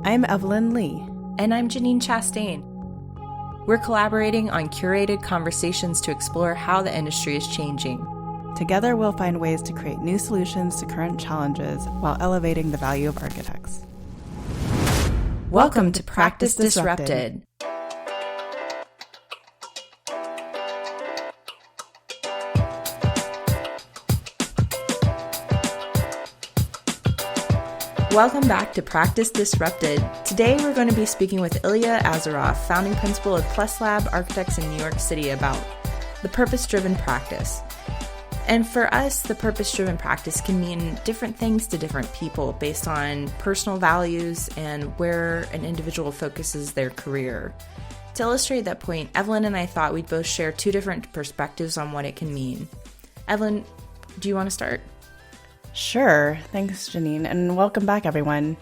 I'm Evelyn Lee. And I'm Janine Chastain. We're collaborating on curated conversations to explore how the industry is changing. Together, we'll find ways to create new solutions to current challenges while elevating the value of architects. Welcome to Practice Disrupted. Welcome back to Practice Disrupted. Today we're going to be speaking with Illya Azaroff, founding principal of Plus Lab Architects in New York City, about the purpose-driven practice. And for us, the purpose-driven practice can mean different things to different people based on personal values and where an individual focuses their career. To illustrate that point, Evelyn and I thought we'd both share two different perspectives on what it can mean. Evelyn, do you want to start? Sure. Thanks, Janine, and welcome back, everyone.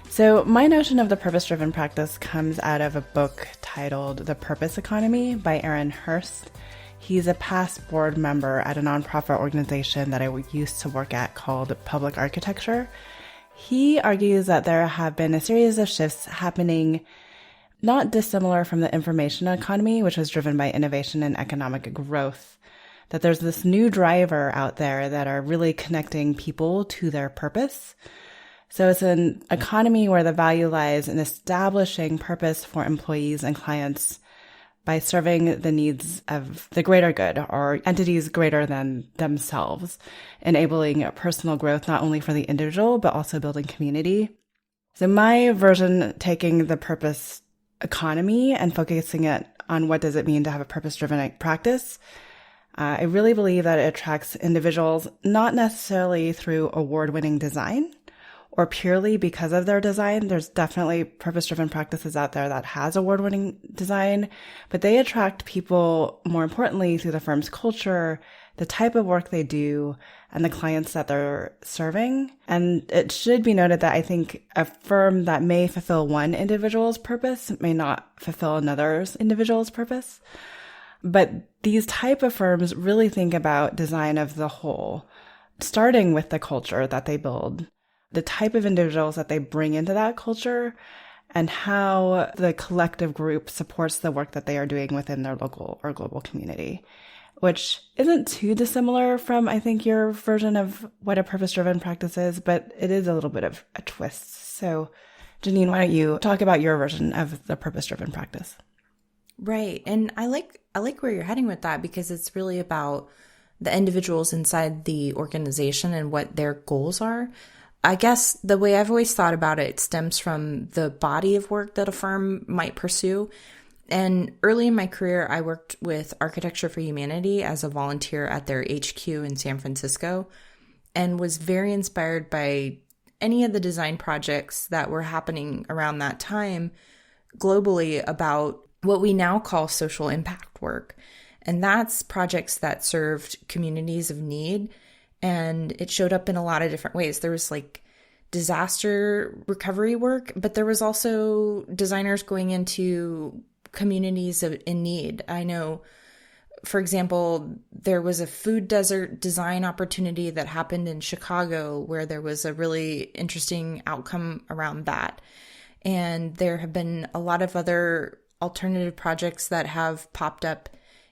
So my notion of the purpose-driven practice comes out of a book titled The Purpose Economy by Aaron Hurst. He's a past board member at a nonprofit organization that I used to work at called Public Architecture. He argues that there have been a series of shifts happening not dissimilar from the information economy, which was driven by innovation and economic growth. That there's this new driver out there that are really connecting people to their purpose. So it's an economy where the value lies in establishing purpose for employees and clients by serving the needs of the greater good or entities greater than themselves, enabling personal growth not only for the individual, but also building community. So my version, taking the purpose economy and focusing it on what does it mean to have a purpose-driven practice, I really believe that it attracts individuals not necessarily through award-winning design or purely because of their design. There's definitely purpose-driven practices out there that has award-winning design, but they attract people more importantly through the firm's culture, the type of work they do, and the clients that they're serving. And it should be noted that I think a firm that may fulfill one individual's purpose may not fulfill another's individual's purpose. But these type of firms really think about design of the whole, starting with the culture that they build, the type of individuals that they bring into that culture, and how the collective group supports the work that they are doing within their local or global community, which isn't too dissimilar from, I think, your version of what a purpose-driven practice is, but it is a little bit of a twist. So, Janine, why don't you talk about your version of the purpose-driven practice? Right. And I like where you're heading with that, because it's really about the individuals inside the organization and what their goals are. I guess the way I've always thought about it stems from the body of work that a firm might pursue. And early in my career, I worked with Architecture for Humanity as a volunteer at their HQ in San Francisco, and was very inspired by any of the design projects that were happening around that time globally about what we now call social impact work. And that's projects that served communities of need. And it showed up in a lot of different ways. There was like disaster recovery work, but there was also designers going into communities in need. I know, for example, there was a food desert design opportunity that happened in Chicago where there was a really interesting outcome around that. And there have been a lot of other alternative projects that have popped up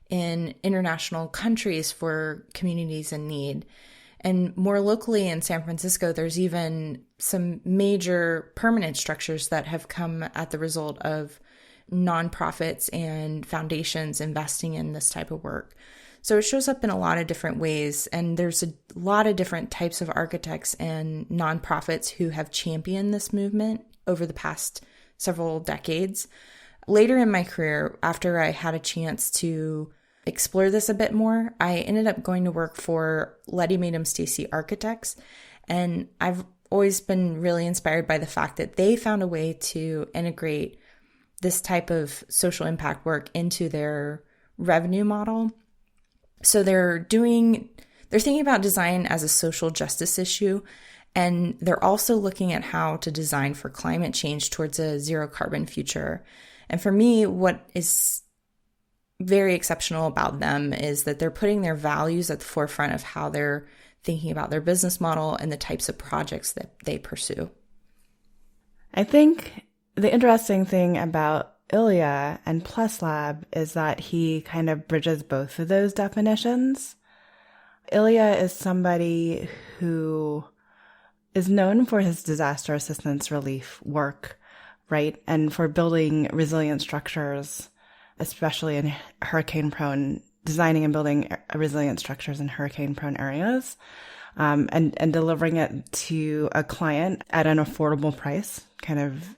in international countries for communities in need. And more locally in San Francisco, there's even some major permanent structures that have come at the result of nonprofits and foundations investing in this type of work. So it shows up in a lot of different ways. And there's a lot of different types of architects and nonprofits who have championed this movement over the past several decades. Later in my career, after I had a chance to explore this a bit more, I ended up going to work for Letty Madam Stacy Architects. And I've always been really inspired by the fact that they found a way to integrate this type of social impact work into their revenue model. So they're thinking about design as a social justice issue. And they're also looking at how to design for climate change towards a zero carbon future. And for me, what is very exceptional about them is that they're putting their values at the forefront of how they're thinking about their business model and the types of projects that they pursue. I think the interesting thing about Illya and Plus Lab is that he kind of bridges both of those definitions. Illya is somebody who is known for his disaster assistance relief work, right? And for building resilient structures, especially in hurricane-prone, designing and building resilient structures in hurricane-prone areas, and delivering it to a client at an affordable price, kind of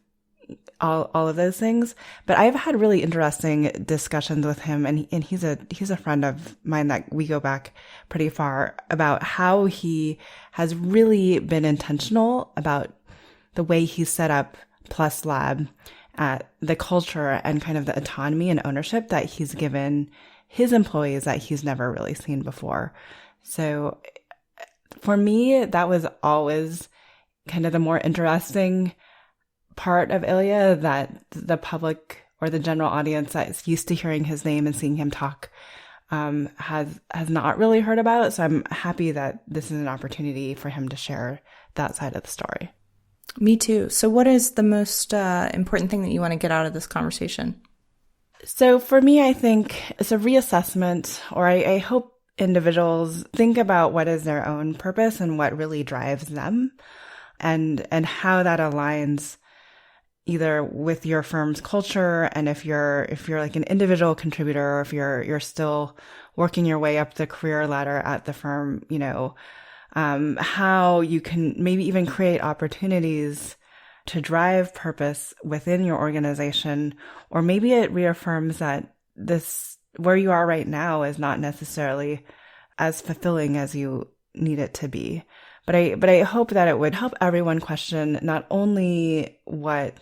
all of those things. But I've had really interesting discussions with him, and he's a friend of mine that we go back pretty far, about how he has really been intentional about the way he set up Plus Lab, the culture and kind of the autonomy and ownership that he's given his employees that he's never really seen before. So for me, that was always kind of the more interesting part of Illya, that the public or the general audience that's used to hearing his name and seeing him talk has not really heard about. So I'm happy that this is an opportunity for him to share that side of the story. Me too. So what is the most important thing that you want to get out of this conversation? So for me, I think it's a reassessment, or I hope individuals think about what is their own purpose and what really drives them, and how that aligns either with your firm's culture, and if you're like an individual contributor, or if you're still working your way up the career ladder at the firm, how you can maybe even create opportunities to drive purpose within your organization, or maybe it reaffirms that this, where you are right now, is not necessarily as fulfilling as you need it to be. But I hope that it would help everyone question not only what,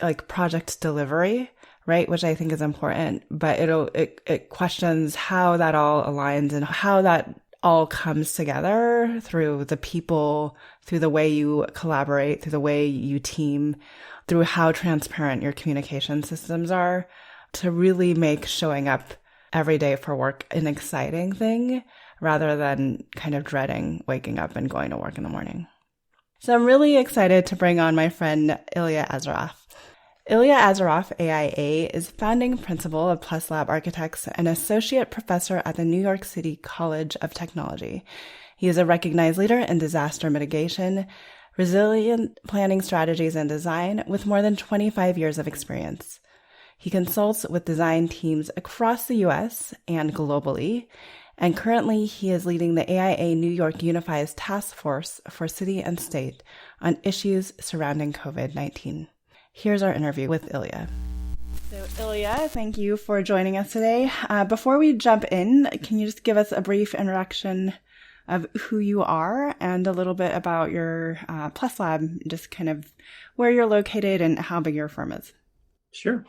like, project delivery, right, which I think is important, but it questions how that all aligns and how that all comes together through the people, through the way you collaborate, through the way you team, through how transparent your communication systems are, to really make showing up every day for work an exciting thing rather than kind of dreading waking up and going to work in the morning. So I'm really excited to bring on my friend Illya Azaroff. Illya Azaroff, AIA, is founding principal of Plus Lab Architects and associate professor at the New York City College of Technology. He is a recognized leader in disaster mitigation, resilient planning strategies, and design with more than 25 years of experience. He consults with design teams across the U.S. and globally, and currently he is leading the AIA New York Unifies task force for city and state on issues surrounding COVID-19. Here's our interview with Illya. So Illya, thank you for joining us today. Before we jump in, can you just give us a brief introduction of who you are and a little bit about your Plus Lab, just kind of where you're located and how big your firm is? Sure.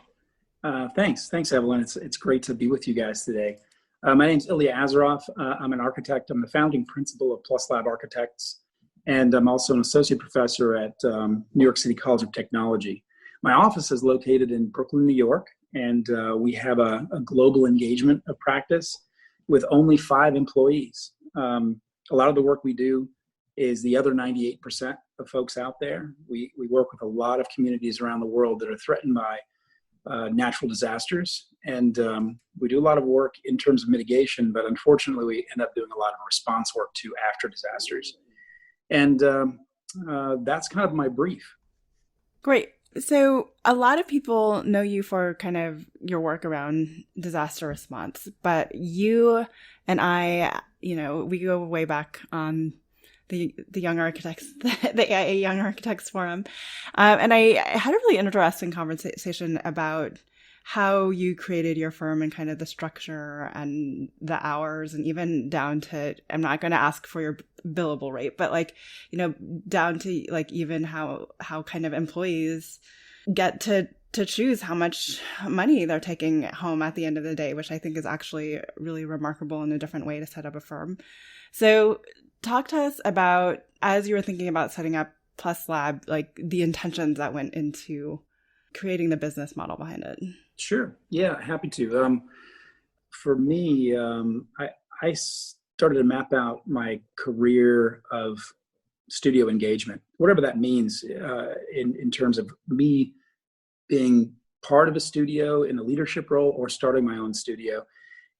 Thanks, Evelyn. It's great to be with you guys today. My name's Illya Azaroff. I'm an architect. I'm the founding principal of Plus Lab Architects, and I'm also an associate professor at New York City College of Technology. My office is located in Brooklyn, New York, and we have a global engagement of practice with only 5 employees. A lot of the work we do is the other 98% of folks out there. We work with a lot of communities around the world that are threatened by natural disasters, and we do a lot of work in terms of mitigation, but unfortunately we end up doing a lot of response work too after disasters. And that's kind of my brief. Great. So a lot of people know you for kind of your work around disaster response, but you and I, we go way back on the Young Architects, the AIA Young Architects Forum. And I had a really interesting conversation about how you created your firm and kind of the structure and the hours, and even down to, I'm not going to ask for your billable rate, but down to even how kind of employees get to choose how much money they're taking home at the end of the day, which I think is actually really remarkable and a different way to set up a firm. So talk to us about, as you were thinking about setting up Plus Lab, the intentions that went into creating the business model behind it. Sure. Yeah, happy to. For me, I started to map out my career of studio engagement, whatever that means, in terms of me being part of a studio in a leadership role or starting my own studio.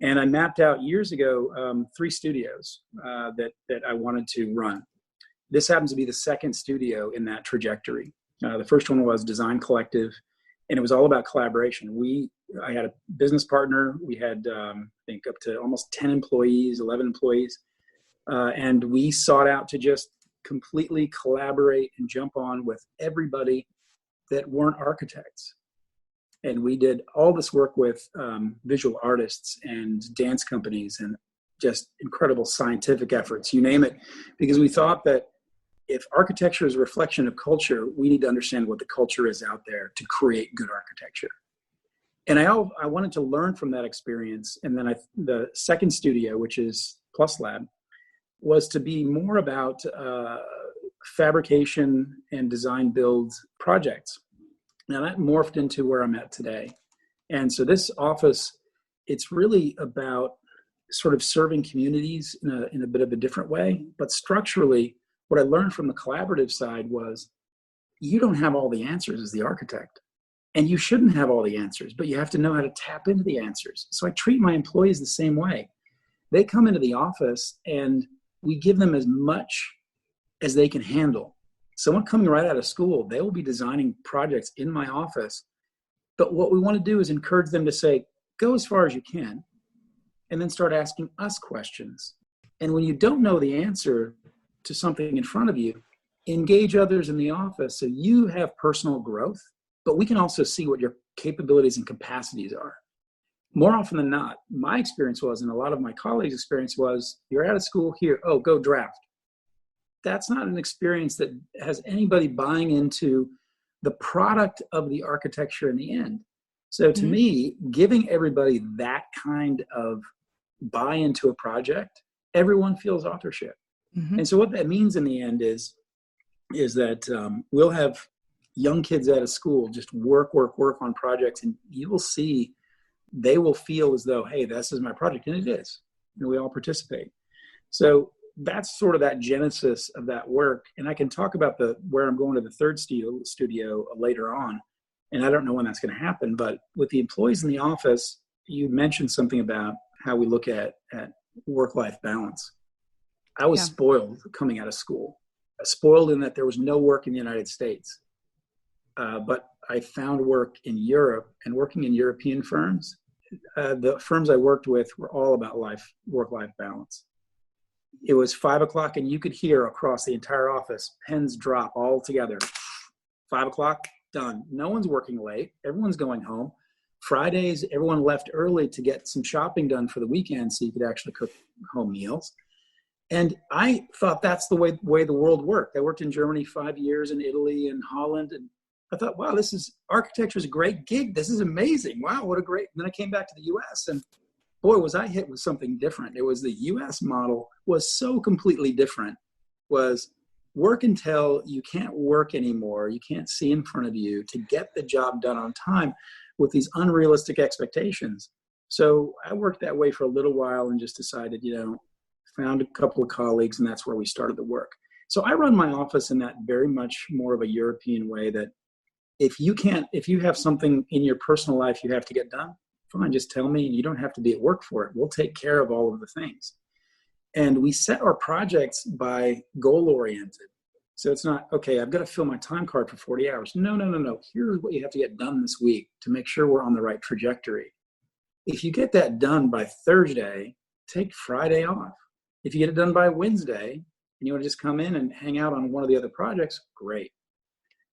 And I mapped out years ago 3 studios that I wanted to run. This happens to be the second studio in that trajectory. The first one was Design Collective, and it was all about collaboration. I had a business partner. We had, I think, up to almost 10 employees, 11 employees. And we sought out to just completely collaborate and jump on with everybody that weren't architects. And we did all this work with visual artists and dance companies and just incredible scientific efforts, you name it, because we thought that if architecture is a reflection of culture, we need to understand what the culture is out there to create good architecture. And I wanted to learn from that experience. And then the second studio, which is Plus Lab, was to be more about fabrication and design build projects. Now that morphed into where I'm at today. And so this office, it's really about sort of serving communities in a bit of a different way. But structurally, what I learned from the collaborative side was you don't have all the answers as the architect. And you shouldn't have all the answers, but you have to know how to tap into the answers. So I treat my employees the same way. They come into the office and we give them as much as they can handle. Someone coming right out of school, they will be designing projects in my office. But what we want to do is encourage them to say, go as far as you can, and then start asking us questions. And when you don't know the answer to something in front of you, engage others in the office so you have personal growth, but we can also see what your capabilities and capacities are. More often than not, my experience was, and a lot of my colleagues' experience was, you're out of school here, oh, go draft. That's not an experience that has anybody buying into the product of the architecture in the end. So to me, giving everybody that kind of buy into a project, everyone feels authorship. And so what that means in the end is that we'll have young kids out of school just work on projects, and you will see they will feel as though, hey, this is my project, and it is. And we all participate. So that's sort of that genesis of that work. And I can talk about where I'm going to the third studio later on. And I don't know when that's going to happen, but with the employees in the office, you mentioned something about how we look at work-life balance. I was spoiled coming out of school, spoiled in that there was no work in the United States. But I found work in Europe, and working in European firms, the firms I worked with were all about work-life balance. It was 5 o'clock and you could hear across the entire office, pens drop all together. 5 o'clock, done. No one's working late. Everyone's going home. Fridays, everyone left early to get some shopping done for the weekend so you could actually cook home meals. And I thought that's the way the world worked. I worked in Germany 5 years, in Italy and Holland, and I thought, wow, architecture is a great gig. This is amazing. Wow, what a great. And then I came back to the US, and boy, was I hit with something different. It was the US model was so completely different. Was work until you can't work anymore. You can't see in front of you to get the job done on time with these unrealistic expectations. So I worked that way for a little while and just decided, found a couple of colleagues, and that's where we started the work. So I run my office in that very much more of a European way, that if you have something in your personal life you have to get done, fine, just tell me, and you don't have to be at work for it. We'll take care of all of the things. And we set our projects by goal-oriented. So it's not, okay, I've got to fill my time card for 40 hours. No. Here's what you have to get done this week to make sure we're on the right trajectory. If you get that done by Thursday, take Friday off. If you get it done by Wednesday and you want to just come in and hang out on one of the other projects, great.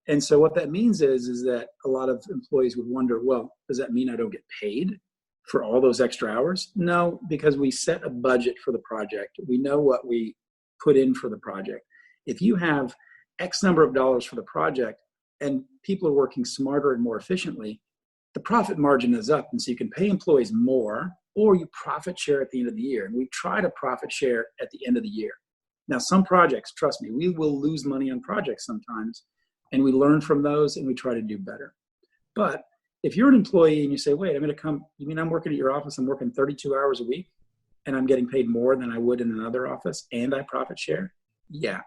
And so what that means is that a lot of employees would wonder, well, does that mean I don't get paid for all those extra hours? No, because we set a budget for the project. We know what we put in for the project. If you have X number of dollars for the project and people are working smarter and more efficiently, the profit margin is up. And so you can pay employees more, or you profit share at the end of the year. And we try to profit share at the end of the year. Now, some projects, trust me, we will lose money on projects sometimes. And we learn from those and we try to do better. But if you're an employee and you say, wait, you mean I'm working at your office, I'm working 32 hours a week and I'm getting paid more than I would in another office and I profit share? Yeah.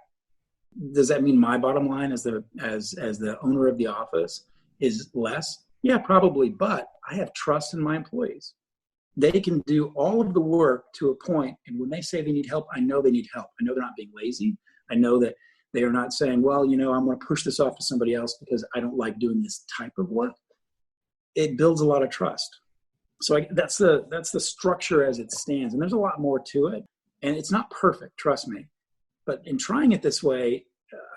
Does that mean my bottom line as the owner of the office is less? Yeah, probably, but I have trust in my employees. They can do all of the work to a point, and when they say they need help, I know they need help. I know they're not being lazy. I know that they are not saying, well, I'm going to push this off to somebody else because I don't like doing this type of work. It builds a lot of trust. So that's the structure as it stands, and there's a lot more to it, and it's not perfect, trust me. But in trying it this way,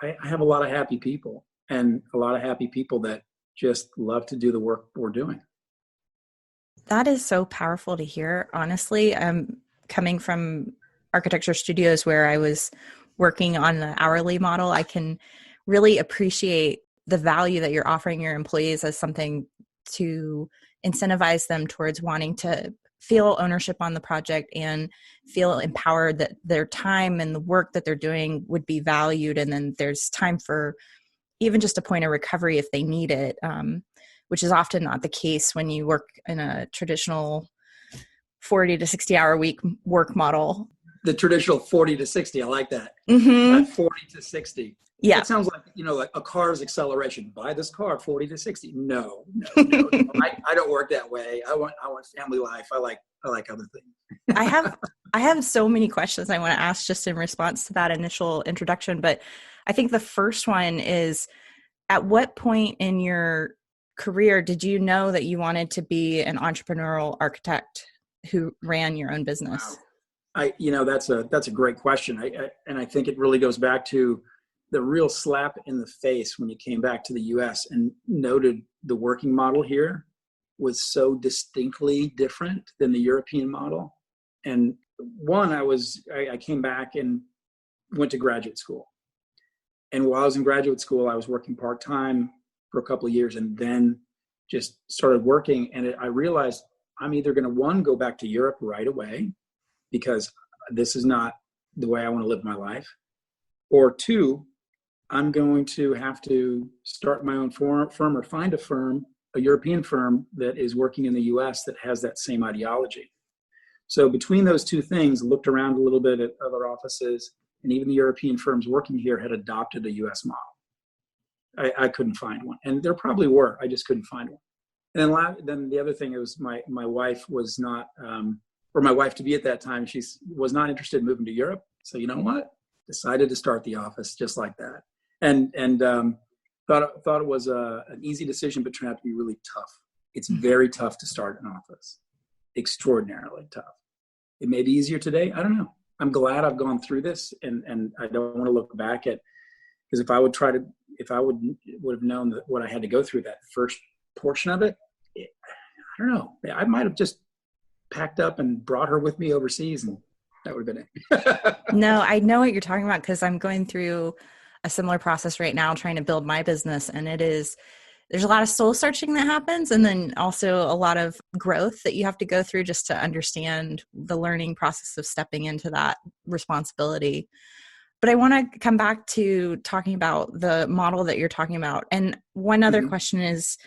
I have a lot of happy people, and a lot of happy people that just love to do the work we're doing. That is so powerful to hear. Honestly, coming from architecture studios where I was working on the hourly model, I can really appreciate the value that you're offering your employees as something to incentivize them towards wanting to feel ownership on the project and feel empowered that their time and the work that they're doing would be valued. And then there's time for even just a point of recovery if they need it, which is often not the case when you work in a traditional 40 to 60 hour week work model. The traditional 40 to 60, I like that. Mm-hmm. 40 to 60. Yeah. It sounds like, like a car's acceleration. Buy this car, 40 to 60. No. I don't work that way. I want family life. I like other things. I have so many questions I want to ask just in response to that initial introduction, but I think the first one is, at what point in your career did you know that you wanted to be an entrepreneurial architect who ran your own business? Wow. That's a great question. I think it really goes back to the real slap in the face when you came back to the US and noted the working model here was so distinctly different than the European model. And one, I came back and went to graduate school. And while I was in graduate school, I was working part-time for a couple of years and then just started working. And I realized I'm either going to, one, go back to Europe right away because this is not the way I want to live my life. Or two, I'm going to have to start my own firm or find a European firm that is working in the US that has that same ideology. So between those two things, looked around a little bit at other offices, and even the European firms working here had adopted a US model. I couldn't find one. And there probably were, I just couldn't find one. And then the other thing is my wife was not, or my wife to be at that time, she was not interested in moving to Europe. So you know what? Decided to start the office just like that. And thought it was an easy decision, but turned out to be really tough. It's very tough to start an office. Extraordinarily tough. It may be easier today. I don't know. I'm glad I've gone through this, and I don't want to look back at, because if I would have known that what I had to go through that first portion of it, I don't know. I might have just packed up and brought her with me overseas, and that would have been it. No, I know what you're talking about because I'm going through a similar process right now, trying to build my business, and there's a lot of soul searching that happens, and then also a lot of growth that you have to go through just to understand the learning process of stepping into that responsibility. But I want to come back to talking about the model that you're talking about. And one other question is,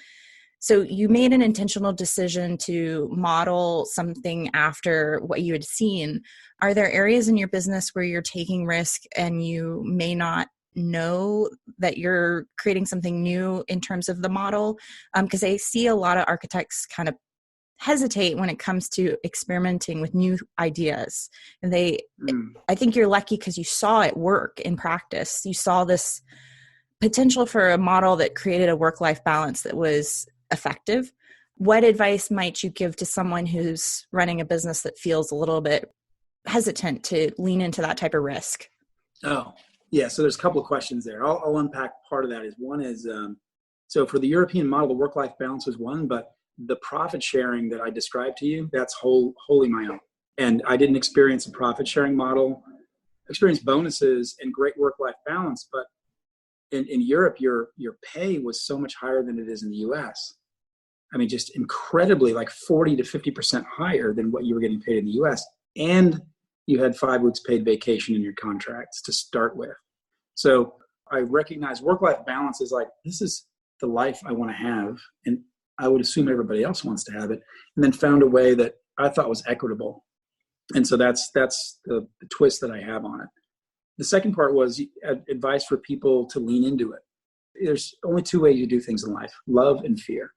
so you made an intentional decision to model something after what you had seen. Are there areas in your business where you're taking risk and you may not know that you're creating something new in terms of the model? Because I see a lot of architects kind of hesitate when it comes to experimenting with new ideas. And I think you're lucky because you saw it work in practice. You saw this potential for a model that created a work-life balance that was effective. What advice might you give to someone who's running a business that feels a little bit hesitant to lean into that type of risk? Oh, yeah. So there's a couple of questions there. I'll unpack part of that. One is, so for the European model, the work-life balance was one, but the profit sharing that I described to you, that's wholly my own. And I didn't experience a profit sharing model. I experienced bonuses and great work-life balance, but in Europe, your pay was so much higher than it is in the US. I mean, just incredibly, like 40 to 50% higher than what you were getting paid in the US. And you had 5 weeks paid vacation in your contracts to start with. So I recognize work-life balance is like, this is the life I want to have. And I would assume everybody else wants to have it. And then found a way that I thought was equitable. And so that's the twist that I have on it. The second part was advice for people to lean into it. There's only 2 ways you do things in life: love and fear.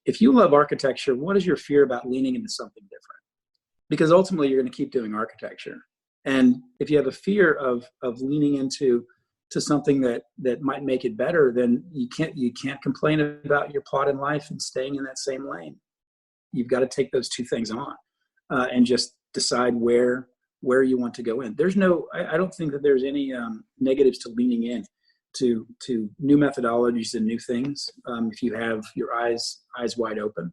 if you love architecture, what is your fear about leaning into something different? Because ultimately you're going to keep doing architecture. And if you have a fear of leaning into something that might make it better, then you can't complain about your plot in life and staying in that same lane. You've got to take those two things on and just decide where you want to go in. I don't think that there's any negatives to leaning in to new methodologies and new things if you have your eyes wide open.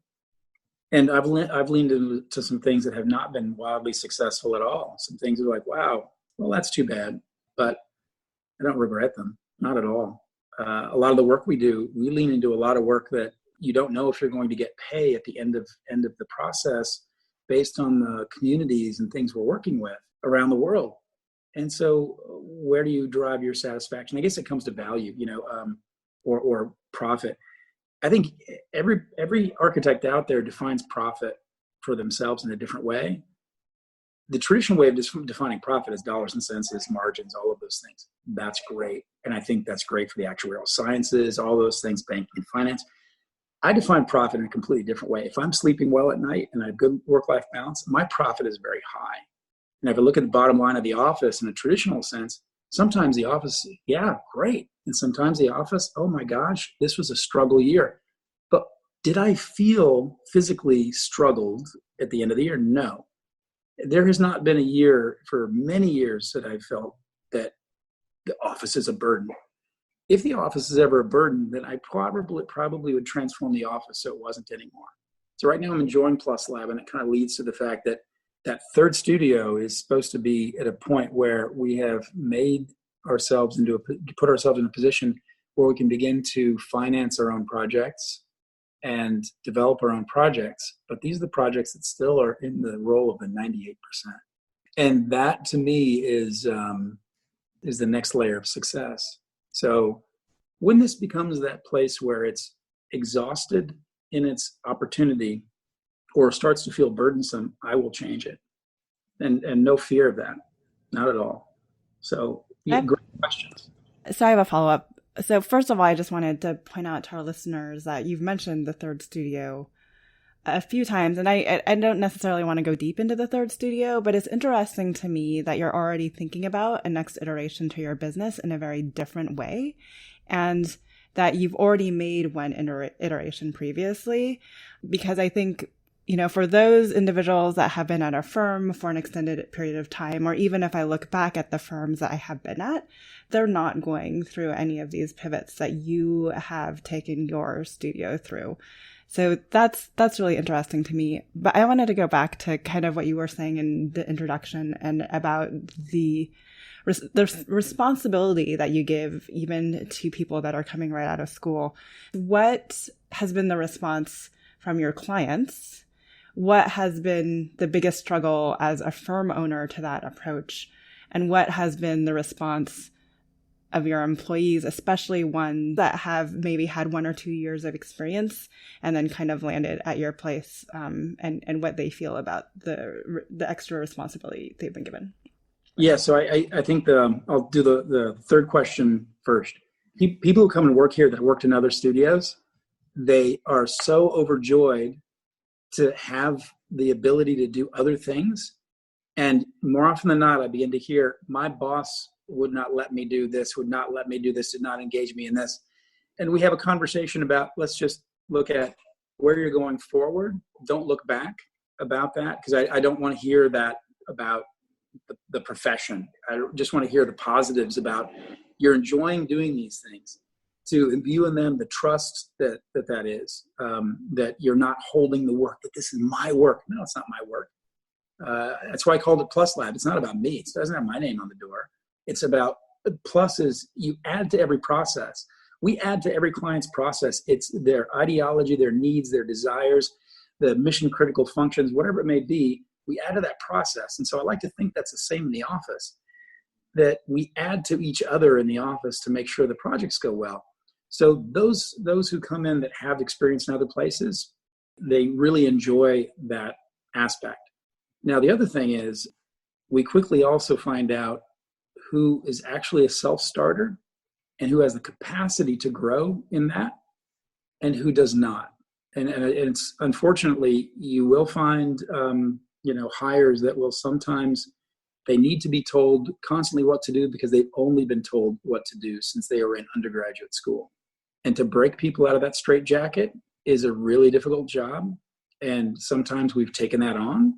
And I've leaned into some things that have not been wildly successful at all. Some things are like, wow, well, that's too bad, but I don't regret them, not at all. A lot of the work we do, we lean into a lot of work that you don't know if you're going to get pay at the end of the process based on the communities and things we're working with around the world. And so where do you derive your satisfaction? I guess it comes to value, or profit. I think every architect out there defines profit for themselves in a different way. The traditional way of defining profit is dollars and cents, is margins, all of those things. That's great. And I think that's great for the actuarial sciences, all those things, banking and finance. I define profit in a completely different way. If I'm sleeping well at night and I have good work-life balance, my profit is very high. And if I look at the bottom line of the office in a traditional sense, sometimes the office, yeah, great. And sometimes the office, oh my gosh, this was a struggle year. But did I feel physically struggled at the end of the year? No. There has not been a year for many years that I felt that the office is a burden. If the office is ever a burden, then I probably would transform the office so it wasn't anymore. So right now I'm enjoying Plus Lab, and it kind of leads to the fact that that third studio is supposed to be at a point where we have put ourselves in a position where we can begin to finance our own projects and develop our own projects. But these are the projects that still are in the role of the 98%. And that to me is the next layer of success. So when this becomes that place where it's exhausted in its opportunity or starts to feel burdensome, I will change it. And no fear of that, not at all. So yeah, great questions. So I have a follow-up. So first of all, I just wanted to point out to our listeners that you've mentioned the third studio a few times, and I don't necessarily want to go deep into the third studio, but it's interesting to me that you're already thinking about a next iteration to your business in a very different way, and that you've already made one iteration previously, because I think, for those individuals that have been at a firm for an extended period of time, or even if I look back at the firms that I have been at, they're not going through any of these pivots that you have taken your studio through. So that's really interesting to me. But I wanted to go back to kind of what you were saying in the introduction and about the responsibility that you give even to people that are coming right out of school. What has been the response from your clients? What has been the biggest struggle as a firm owner to that approach? And what has been the response of your employees, especially ones that have maybe had 1 or 2 years of experience and then kind of landed at your place, and what they feel about the extra responsibility they've been given? Yeah, so I think I'll do the third question first. People who come and work here that worked in other studios, they are so overjoyed to have the ability to do other things. And more often than not, I begin to hear, my boss would not let me do this, did not engage me in this. And we have a conversation about, let's just look at where you're going forward. Don't look back about that, because I don't want to hear that about the profession. I just want to hear the positives about you're enjoying doing these things, to imbue in them the trust that is, that you're not holding the work, that this is my work. No, it's not my work. That's why I called it Plus Lab. It's not about me. It doesn't have my name on the door. It's about pluses. You add to every process. We add to every client's process. It's their ideology, their needs, their desires, the mission critical functions, whatever it may be. We add to that process. And so I like to think that's the same in the office, that we add to each other in the office to make sure the projects go well. So those who come in that have experience in other places, they really enjoy that aspect. Now, the other thing is we quickly also find out who is actually a self-starter and who has the capacity to grow in that and who does not. And it's unfortunately, you will find, hires that will sometimes, they need to be told constantly what to do because they've only been told what to do since they were in undergraduate school. And to break people out of that straitjacket is a really difficult job. And sometimes we've taken that on,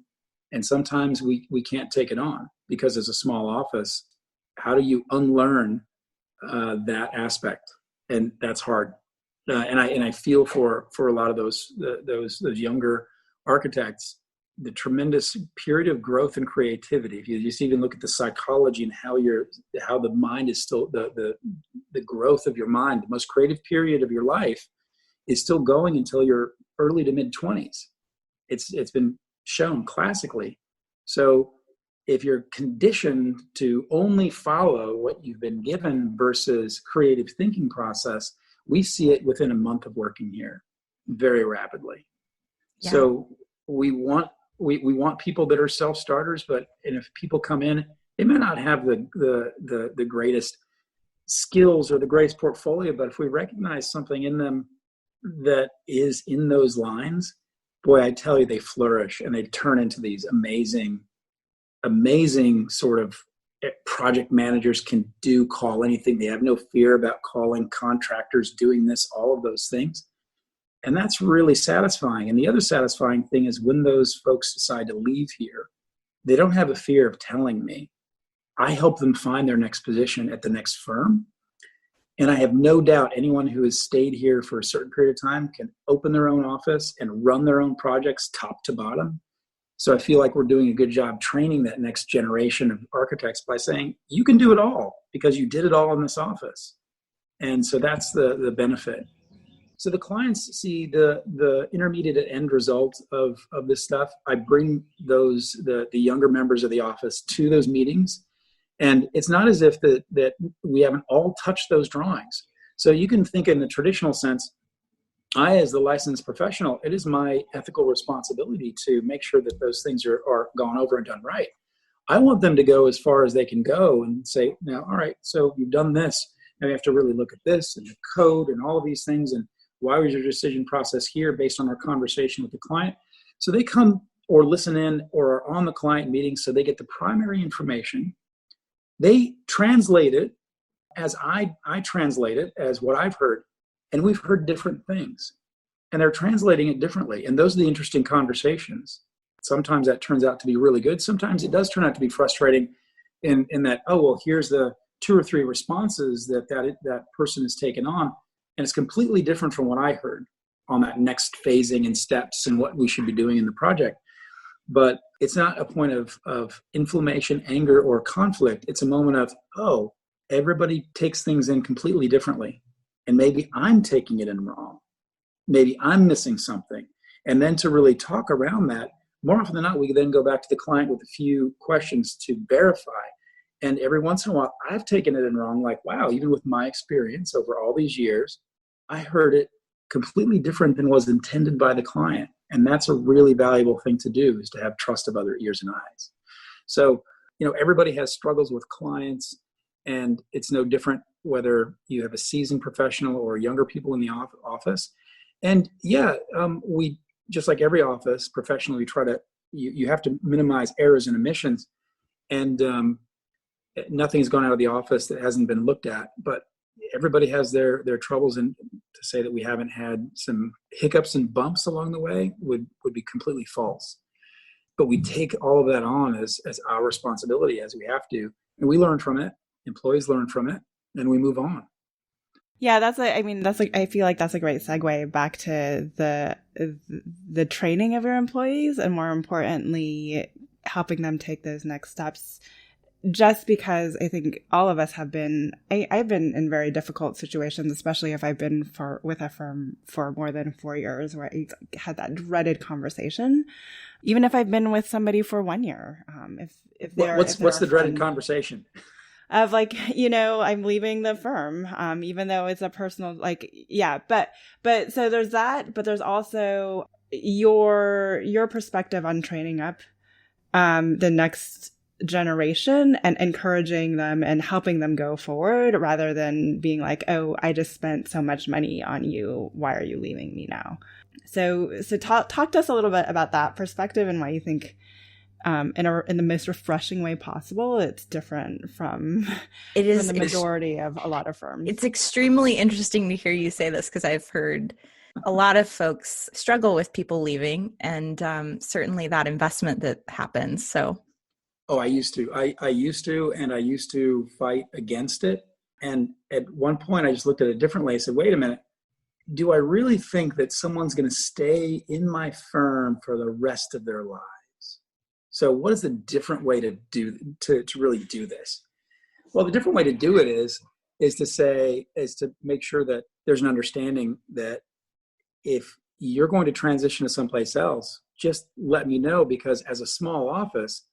and sometimes we can't take it on because as a small office, how do you unlearn that aspect? And that's hard. And I feel for a lot of those younger architects, the tremendous period of growth and creativity. If you just even look at the psychology and how the mind is still the growth of your mind, the most creative period of your life is still going until your early to mid 20s. It's been shown classically. So if you're conditioned to only follow what you've been given versus creative thinking process, we see it within a month of working here very rapidly. Yeah. So we want people that are self-starters, and if people come in, they may not have the greatest skills or the greatest portfolio, but if we recognize something in them that is in those lines, boy, I tell you, they flourish and they turn into these amazing sort of project managers. Can call anything. They have no fear about calling contractors, doing this, all of those things. And that's really satisfying. And the other satisfying thing is when those folks decide to leave here, they don't have a fear of telling me. I help them find their next position at the next firm. And I have no doubt anyone who has stayed here for a certain period of time can open their own office and run their own projects top to bottom. So I feel like we're doing a good job training that next generation of architects by saying, you can do it all because you did it all in this office. And so that's the benefit. So the clients see the intermediate and end result of this stuff. I bring the younger members of the office to those meetings. And it's not as if that we haven't all touched those drawings. So you can think in the traditional sense, I, as the licensed professional, it is my ethical responsibility to make sure that those things are gone over and done right. I want them to go as far as they can go and say, now, all right, so you've done this. Now you have to really look at this and the code and all of these things. And why was your decision process here based on our conversation with the client? So they come or listen in or are on the client meeting, so they get the primary information. They translate it as I translate it as what I've heard. And we've heard different things. And they're translating it differently. And those are the interesting conversations. Sometimes that turns out to be really good. Sometimes it does turn out to be frustrating in that, oh, well, here's the 2 or 3 responses that person has taken on. And it's completely different from what I heard on that next phasing and steps and what we should be doing in the project. But it's not a point of inflammation, anger, or conflict. It's a moment of, oh, everybody takes things in completely differently. And maybe I'm taking it in wrong. Maybe I'm missing something. And then to really talk around that, more often than not, we then go back to the client with a few questions to verify. And every once in a while, I've taken it in wrong. Like, wow, even with my experience over all these years, I heard it completely different than was intended by the client. And that's a really valuable thing to do, is to have trust of other ears and eyes. So, everybody has struggles with clients, and it's no different whether you have a seasoned professional or younger people in the office. And we, just like every office professional, we try to, you have to minimize errors and omissions. And nothing's gone out of the office that hasn't been looked at, but everybody has their troubles. And to say that we haven't had some hiccups and bumps along the way would be completely false. But we take all of that on as our responsibility, as we have to. And we learn from it. Employees learn from it. And we move on. Yeah, I feel like that's a great segue back to the training of your employees, and more importantly, helping them take those next steps. Just because I think all of us have been, I've been in very difficult situations, especially if I've been with a firm for more than 4 years, where I had that dreaded conversation. Even if I've been with somebody for 1 year, what's the dreaded conversation? Of like, I'm leaving the firm, even though it's a personal, but so there's that, but there's also your perspective on training up the next generation and encouraging them and helping them go forward rather than being like, oh, I just spent so much money on you. Why are you leaving me now? So talk to us a little bit about that perspective and why you think in the most refreshing way possible, it's different from the majority of a lot of firms. It's extremely interesting to hear you say this because I've heard a lot of folks struggle with people leaving and certainly that investment that happens. So. Oh, I used to. I used to, and I used to fight against it. And at one point, I just looked at it differently. I said, wait a minute. Do I really think that someone's going to stay in my firm for the rest of their lives? So what is the different way to really do this? Well, the different way to do it is to make sure that there's an understanding that if you're going to transition to someplace else, just let me know, because as a small office,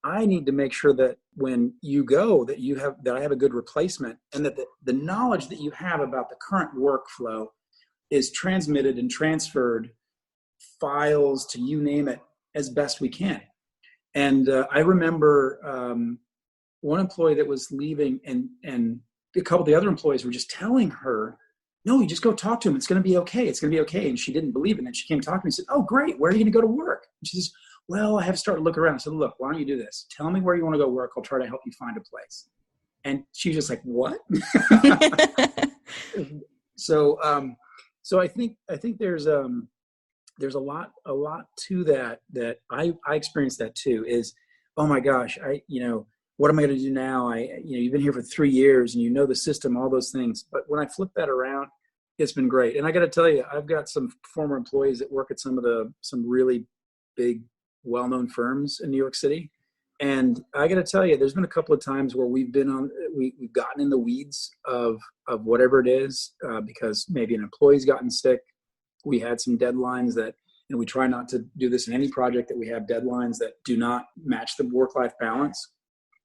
I need to make sure that when you go, that I have a good replacement, and that the knowledge that you have about the current workflow is transmitted and transferred, files to you name it, as best we can. And I remember one employee that was leaving, and a couple of the other employees were just telling her, no, you just go talk to him. It's going to be okay. It's going to be okay. And she didn't believe it. And she came talking to me and said, oh, great. Where are you going to go to work? And she says, well, I have to start to look around. I said, look, why don't you do this? Tell me where you want to go work. I'll try to help you find a place. And she was just like, what? So I think there's a lot to that I experienced that too, is, oh my gosh, what am I going to do now? You've been here for 3 years and you know the system, all those things. But when I flip that around, it's been great. And I got to tell you, I've got some former employees that work at some really big, well-known firms in New York City. And I got to tell you, there's been a couple of times where we've gotten in the weeds of whatever it is, because maybe an employee's gotten sick. We had some deadlines and we try not to do this in any project, that we have deadlines that do not match the work-life balance.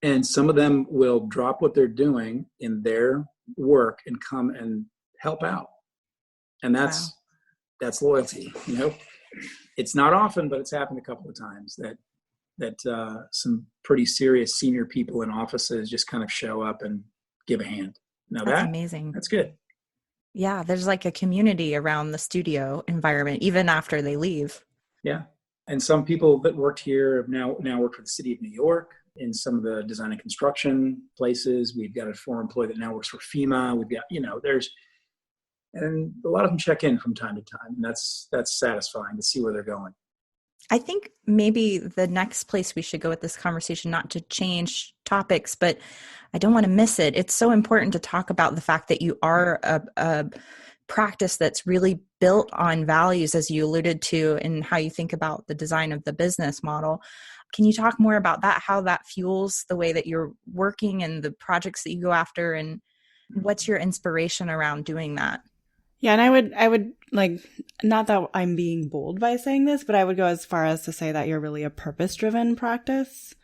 And some of them will drop what they're doing in their work and come and help out. And that's loyalty. It's not often, but it's happened a couple of times that some pretty serious senior people in offices just kind of show up and give a hand. Now that's amazing. That's good. Yeah, there's like a community around the studio environment, even after they leave. Yeah. And some people that worked here have now worked for the city of New York in some of the design and construction places. We've got a former employee that now works for FEMA. We've got, and a lot of them check in from time to time. And that's satisfying to see where they're going. I think maybe the next place we should go with this conversation, not to change topics, but I don't want to miss it. It's so important to talk about the fact that you are a practice that's really built on values, as you alluded to, in how you think about the design of the business model. Can you talk more about that, how that fuels the way that you're working and the projects that you go after, and what's your inspiration around doing that? Yeah, and I would like, not that I'm being bold by saying this, but I would go as far as to say that you're really a purpose-driven practice.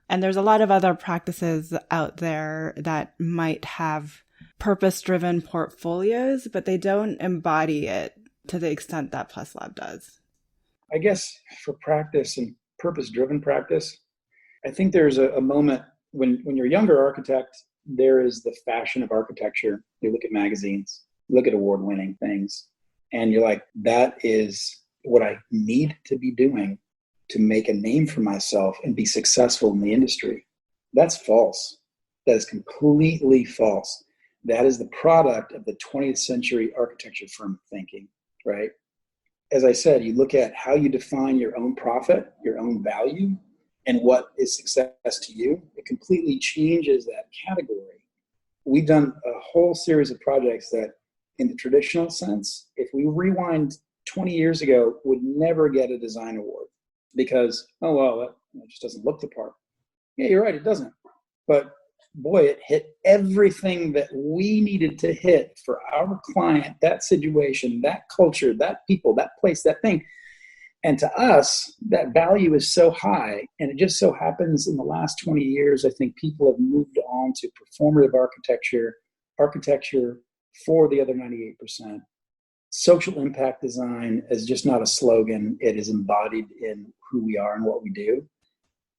And there's a lot of other practices out there that might have purpose-driven portfolios, but they don't embody it to the extent that Plus Lab does. I guess for practice and purpose-driven practice, I think there's a moment when you're a younger architect, there is the fashion of architecture. You look at magazines, look at award-winning things, and you're like, that is what I need to be doing to make a name for myself and be successful in the industry. That's false. That is completely false. That is the product of the 20th century architecture firm thinking, right? As I said, you look at how you define your own profit, your own value, and what is success to you. It completely changes that category. We've done a whole series of projects that, in the traditional sense, if we rewind 20 years ago, would never get a design award because, that just doesn't look the part. Yeah, you're right, it doesn't. But boy, it hit everything that we needed to hit for our client, that situation, that culture, that people, that place, that thing. And to us, that value is so high. And it just so happens in the last 20 years, I think people have moved on to performative architecture for the other 98%. Social impact design is just not a slogan. It is embodied in who we are and what we do.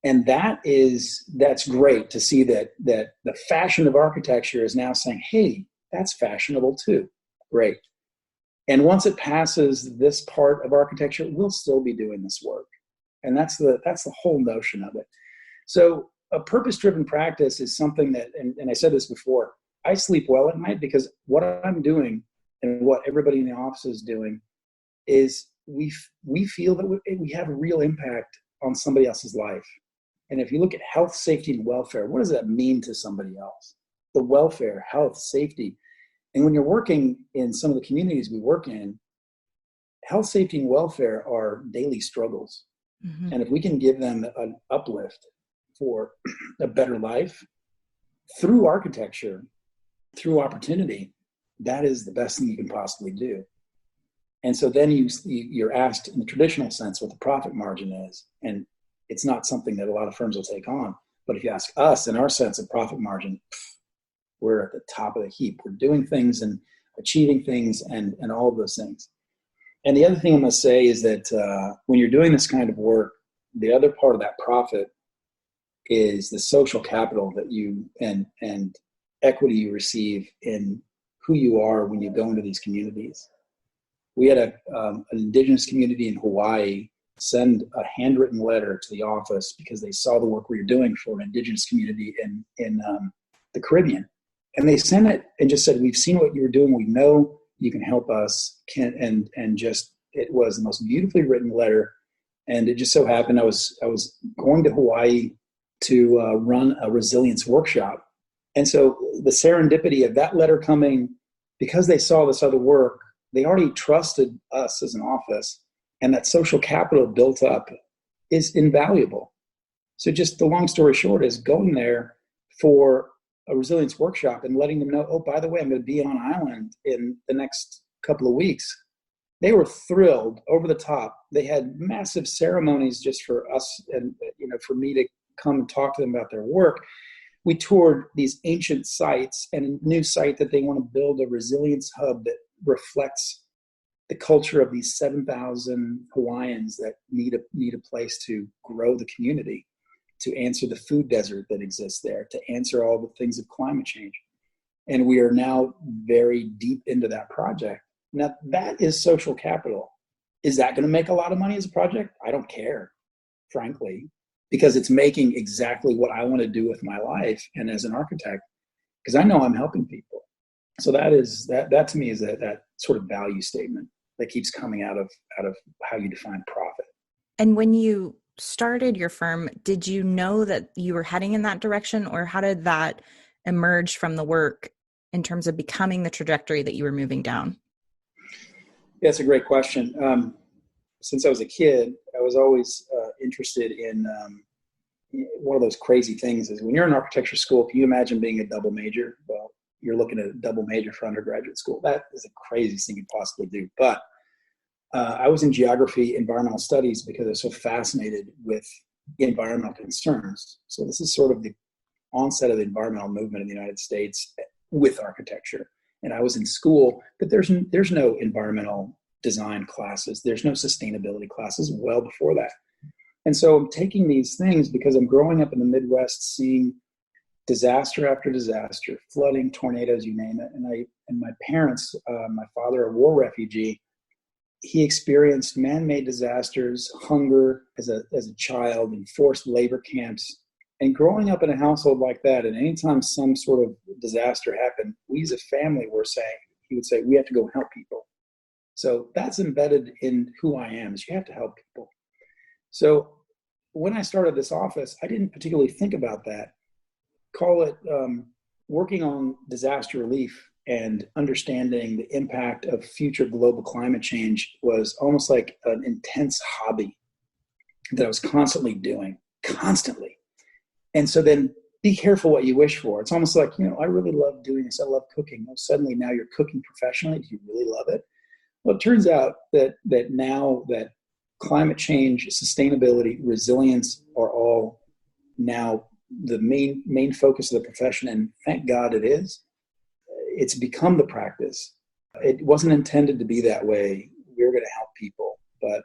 And that's great to see that the fashion of architecture is now saying, hey, that's fashionable too. Great. And once it passes this part of architecture, we'll still be doing this work. And that's the whole notion of it. So a purpose-driven practice is something that, and I said this before, I sleep well at night because what I'm doing and what everybody in the office is doing is we feel that we have a real impact on somebody else's life. And if you look at health, safety, and welfare, what does that mean to somebody else? The welfare, health, safety. And when you're working in some of the communities we work in, health, safety, and welfare are daily struggles. Mm-hmm. And if we can give them an uplift for a better life through architecture, through opportunity, that is the best thing you can possibly do. And so then you're asked in the traditional sense what the profit margin is. And it's not something that a lot of firms will take on. But if you ask us, in our sense of profit margin, we're at the top of the heap. We're doing things and achieving things and all of those things. And the other thing I'm going to say is that when you're doing this kind of work, the other part of that profit is the social capital that you and equity you receive in who you are when you go into these communities. We had an indigenous community in Hawaii send a handwritten letter to the office because they saw the work we were doing for an indigenous community in the Caribbean. And they sent it and just said, we've seen what you're doing. We know you can help us. It was the most beautifully written letter. And it just so happened I was going to Hawaii to run a resilience workshop. And so the serendipity of that letter coming, because they saw this other work, they already trusted us as an office, and that social capital built up is invaluable. So just the long story short is going there for a resilience workshop and letting them know, oh, by the way, I'm going to be on island in the next couple of weeks. They were thrilled, over the top. They had massive ceremonies just for us and for me to come and talk to them about their work. We toured these ancient sites and a new site that they want to build a resilience hub that reflects the culture of these 7,000 Hawaiians that need a place to grow the community, to answer the food desert that exists there, to answer all the things of climate change. And we are now very deep into that project. Now, that is social capital. Is that going to make a lot of money as a project? I don't care, frankly, because it's making exactly what I want to do with my life and as an architect, because I know I'm helping people. So that to me is that sort of value statement that keeps coming out of how you define profit. And when you started your firm, did you know that you were heading in that direction, or how did that emerge from the work in terms of becoming the trajectory that you were moving down? Yeah, that's a great question. Since I was a kid, I was always interested in one of those crazy things is when you're in architecture school, can you imagine being a double major? Well, you're looking at a double major for undergraduate school. That is the craziest thing you could possibly do. But I was in geography, environmental studies, because I was so fascinated with environmental concerns. So this is sort of the onset of the environmental movement in the United States with architecture. And I was in school, but there's no environmental design classes. There's no sustainability classes well before that. And so I'm taking these things because I'm growing up in the Midwest, seeing disaster after disaster, flooding, tornadoes, you name it. And my parents, my father, a war refugee, he experienced man-made disasters, hunger as a child, and forced labor camps. And growing up in a household like that, and anytime some sort of disaster happened, we as a family he would say, we have to go help people. So that's embedded in who I am, is you have to help people. So when I started this office, I didn't particularly think about that. Call it working on disaster relief and understanding the impact of future global climate change was almost like an intense hobby that I was constantly doing, constantly. And so then be careful what you wish for. It's almost like, I really love doing this. I love cooking. Well, suddenly now you're cooking professionally. Do you really love it? Well, it turns out that now that climate change, sustainability, resilience are all now the main focus of the profession. And thank God it is. It's become the practice. It wasn't intended to be that way. We were going to help people, but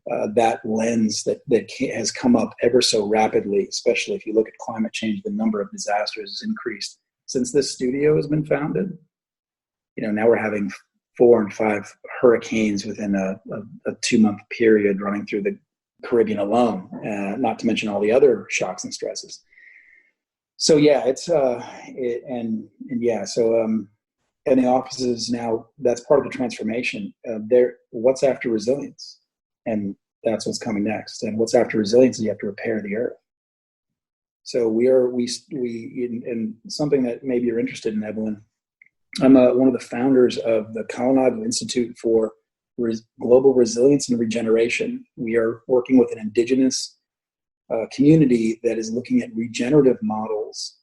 that lens that has come up ever so rapidly, especially if you look at climate change. The number of disasters has increased since this studio has been founded. Now we're having 4 and 5 hurricanes within a 2-month period running through the Caribbean alone, not to mention all the other shocks and stresses. So yeah, and the offices now, that's part of the transformation. What's after resilience? And that's what's coming next. And what's after resilience is you have to repair the earth. So and something that maybe you're interested in, Evelyn, I'm one of the founders of the CUNY Institute for Global Resilience and Regeneration. We are working with an indigenous community that is looking at regenerative models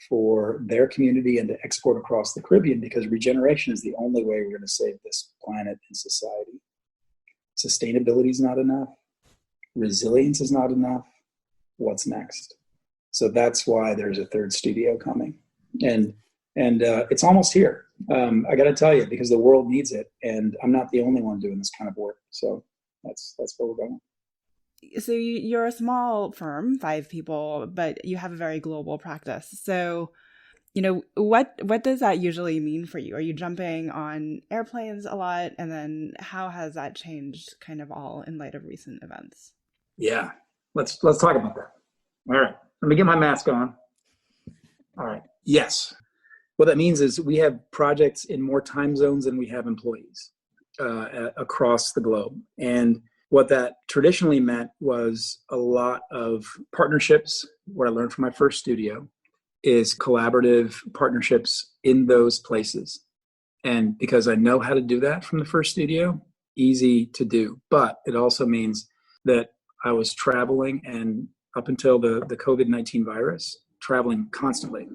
for their community and to export across the Caribbean, because regeneration is the only way we're going to save this planet and society. Sustainability is not enough. Resilience is not enough. What's next? So that's why there's a third studio coming. And it's almost here. I got to tell you, because the world needs it, and I'm not the only one doing this kind of work. So that's where we're going. So you're a small firm, 5 people, but you have a very global practice. So, what does that usually mean for you? Are you jumping on airplanes a lot? And then how has that changed kind of all in light of recent events? Yeah, let's talk about that. All right, let me get my mask on. All right. Yes. What that means is we have projects in more time zones than we have employees across the globe. And what that traditionally meant was a lot of partnerships. What I learned from my first studio is collaborative partnerships in those places. And because I know how to do that from the first studio, easy to do. But it also means that I was traveling, and up until the COVID-19 virus, traveling constantly,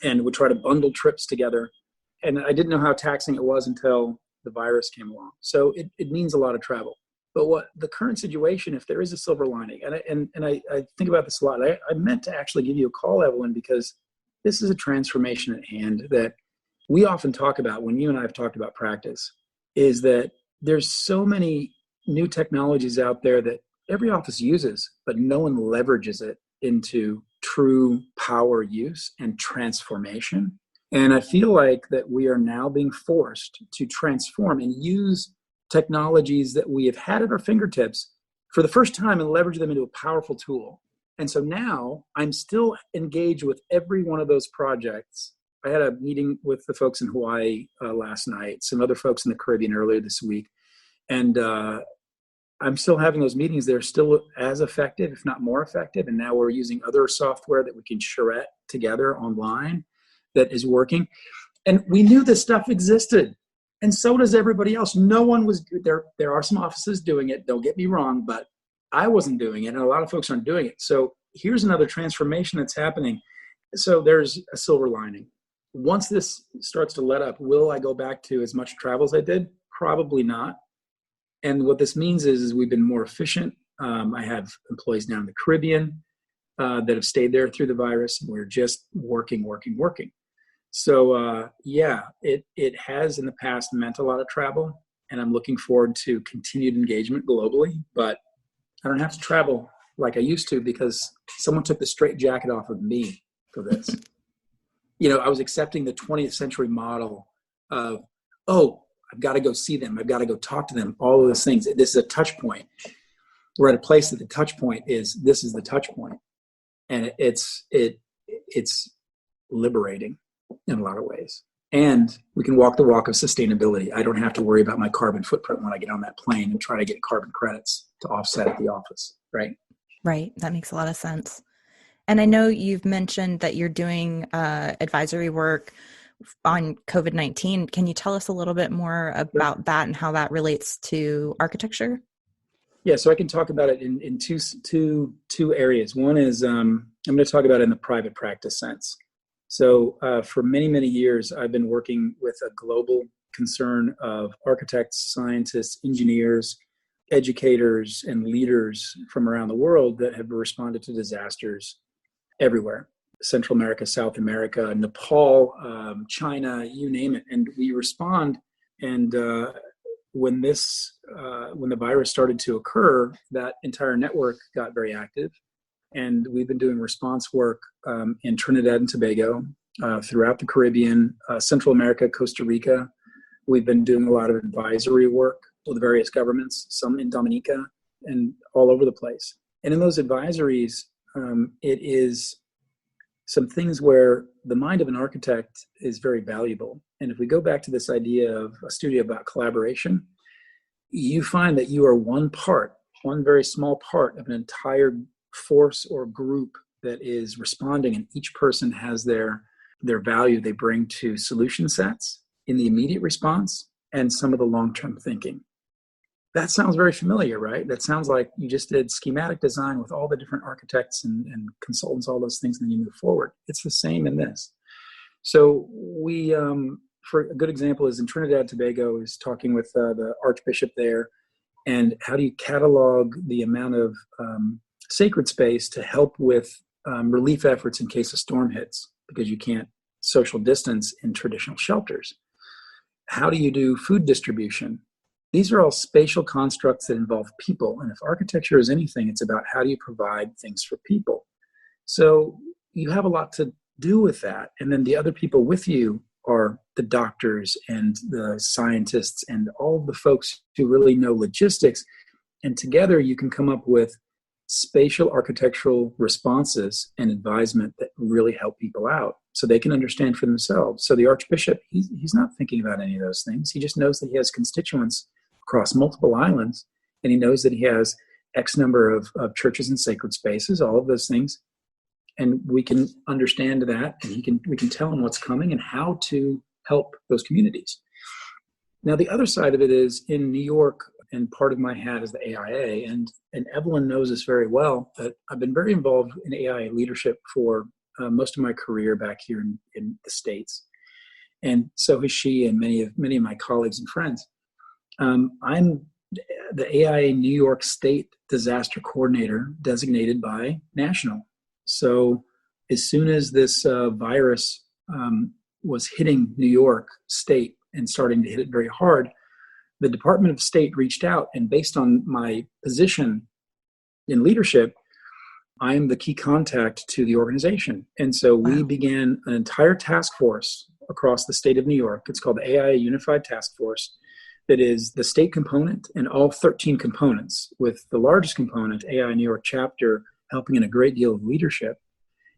and would try to bundle trips together. And I didn't know how taxing it was until the virus came along. So it means a lot of travel. But what the current situation, if there is a silver lining, and I think about this a lot. I meant to actually give you a call, Evelyn, because this is a transformation at hand that we often talk about when you and I have talked about practice, is that there's so many new technologies out there that every office uses, but no one leverages it into true power use and transformation. And I feel like that we are now being forced to transform and use technologies that we have had at our fingertips for the first time and leverage them into a powerful tool. And so now I'm still engaged with every one of those projects. I had a meeting with the folks in Hawaii last night, some other folks in the Caribbean earlier this week. And I'm still having those meetings. They're still as effective, if not more effective. And now we're using other software that we can charrette together online that is working. And we knew this stuff existed. And so does everybody else. No one was there. There are some offices doing it. Don't get me wrong, but I wasn't doing it. And a lot of folks aren't doing it. So here's another transformation that's happening. So there's a silver lining. Once this starts to let up, will I go back to as much travel as I did? Probably not. And what this means is we've been more efficient. I have employees down in the Caribbean that have stayed there through the virus, and we're just working. So it has in the past meant a lot of travel, and I'm looking forward to continued engagement globally, but I don't have to travel like I used to because someone took the straight jacket off of me for this. I was accepting the 20th century model of, I've got to go see them. I've got to go talk to them. All of those things. This is a touch point. We're at a place that the touch point this is the touch point. And it's liberating in a lot of ways. And we can walk the walk of sustainability. I don't have to worry about my carbon footprint when I get on that plane and try to get carbon credits to offset at the office, right? Right. That makes a lot of sense. And I know you've mentioned that you're doing advisory work on COVID-19. Can you tell us a little bit more about that and how that relates to architecture? Yeah, so I can talk about it in two areas. One is I'm going to talk about it in the private practice sense. So for many, many years, I've been working with a global concern of architects, scientists, engineers, educators, and leaders from around the world that have responded to disasters everywhere. Central America, South America, Nepal, China, you name it. And we respond. And when this when the virus started to occur, that entire network got very active. And we've been doing response work in Trinidad and Tobago, throughout the Caribbean, Central America, Costa Rica. We've been doing a lot of advisory work with various governments, some in Dominica and all over the place. And in those advisories, it is some things where the mind of an architect is very valuable. And if we go back to this idea of a studio about collaboration, you find that you are one very small part of an entire force or group that is responding, and each person has their value they bring to solution sets in the immediate response and some of the long-term thinking. That sounds very familiar, right? That sounds like you just did schematic design with all the different architects and consultants, all those things, and then you move forward. It's the same in this. So we, for a good example, is in Trinidad and Tobago, is talking with the Archbishop there, and how do you catalog the amount of sacred space to help with relief efforts in case a storm hits, because you can't social distance in traditional shelters. How do you do food distribution? These are all spatial constructs that involve people. And if architecture is anything, it's about how do you provide things for people. So you have a lot to do with that. And then the other people with you are the doctors and the scientists and all of the folks who really know logistics. And together you can come up with spatial architectural responses and advisement that really help people out so they can understand for themselves. So the Archbishop, he's not thinking about any of those things. He just knows that he has constituents across multiple islands, and he knows that he has X number of churches and sacred spaces, all of those things. And we can understand that, and we can tell him what's coming and how to help those communities. Now, the other side of it is in New York, and part of my hat is the AIA, and Evelyn knows this very well, that I've been very involved in AIA leadership for most of my career back here in the States. And so has she and many of my colleagues and friends. I'm the AIA New York State Disaster Coordinator designated by National. So as soon as this virus was hitting New York State and starting to hit it very hard, the Department of State reached out, and based on my position in leadership, I am the key contact to the organization. And so we began an entire task force across the state of New York. It's called the AIA Unified Task Force. That is the state component and all 13 components, with the largest component, AIA New York chapter, helping in a great deal of leadership.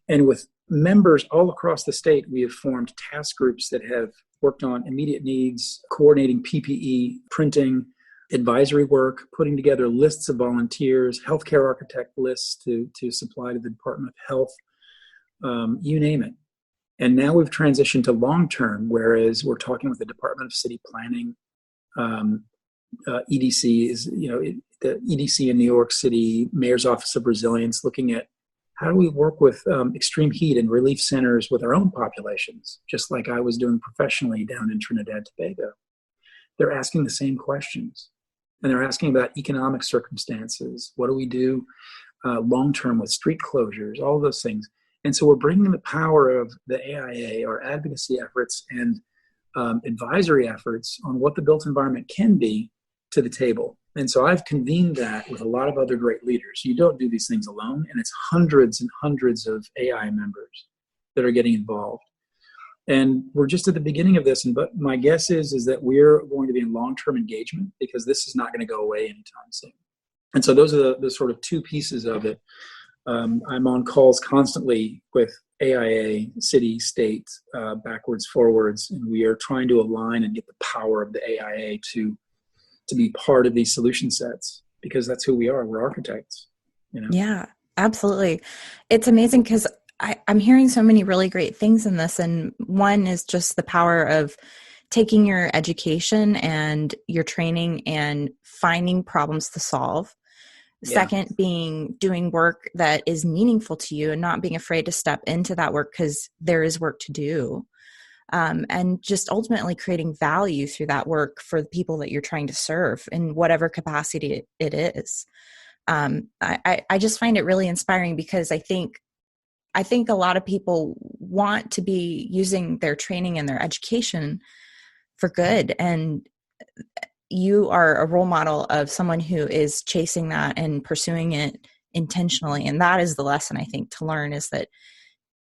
And with members all across the state, we have formed task groups that have worked on immediate needs, coordinating PPE, printing, advisory work, putting together lists of volunteers, healthcare architect lists to supply to the Department of Health, you name it. And now we've transitioned to long-term, whereas we're talking with the Department of City Planning, EDC is, the EDC in New York City, Mayor's Office of Resilience, looking at how do we work with extreme heat and relief centers with our own populations, just like I was doing professionally down in Trinidad and Tobago. They're asking the same questions, and they're asking about economic circumstances. What do we do long-term with street closures, all of those things. And so we're bringing the power of the AIA, our advocacy efforts and advisory efforts on what the built environment can be to the table. And so I've convened that with a lot of other great leaders. You don't do these things alone, and it's hundreds and hundreds of AI members that are getting involved. And we're just at the beginning of this, but my guess is that we're going to be in long-term engagement because this is not going to go away anytime soon. And so those are the sort of two pieces of it. I'm on calls constantly with AIA, city, state, backwards, forwards, and we are trying to align and get the power of the AIA to be part of these solution sets, because that's who we are. We're architects. Yeah, absolutely. It's amazing because I'm hearing so many really great things in this. And one is just the power of taking your education and your training and finding problems to solve. Yeah. Second being doing work that is meaningful to you and not being afraid to step into that work because there is work to do. And just ultimately creating value through that work for the people that you're trying to serve in whatever capacity it is. I just find it really inspiring because I think a lot of people want to be using their training and their education for good. And you are a role model of someone who is chasing that and pursuing it intentionally. And that is the lesson, I think, to learn, is that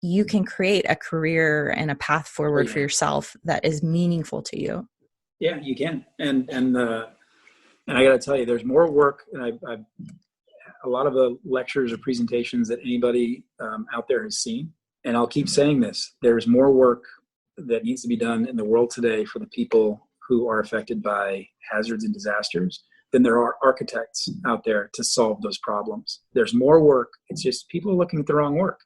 you can create a career and a path forward for yourself that is meaningful to you. Yeah, you can. And I got to tell you, there's more work. And I've a lot of the lectures or presentations that anybody out there has seen. And I'll keep saying this, there's more work that needs to be done in the world today for the people who are affected by hazards and disasters than there are architects out there to solve those problems. There's more work. It's just people are looking at the wrong work.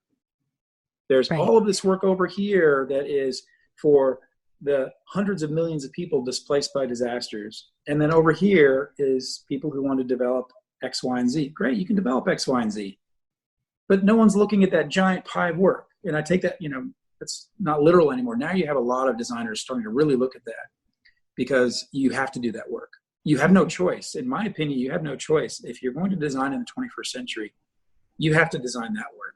There's all of this work over here that is for the hundreds of millions of people displaced by disasters. And then over here is people who want to develop X, Y, and Z. Great, you can develop X, Y, and Z. But no one's looking at that giant pie of work. And I take that, it's not literal anymore. Now you have a lot of designers starting to really look at that, because you have to do that work. You have no choice. In my opinion, you have no choice. If you're going to design in the 21st century, you have to design that work.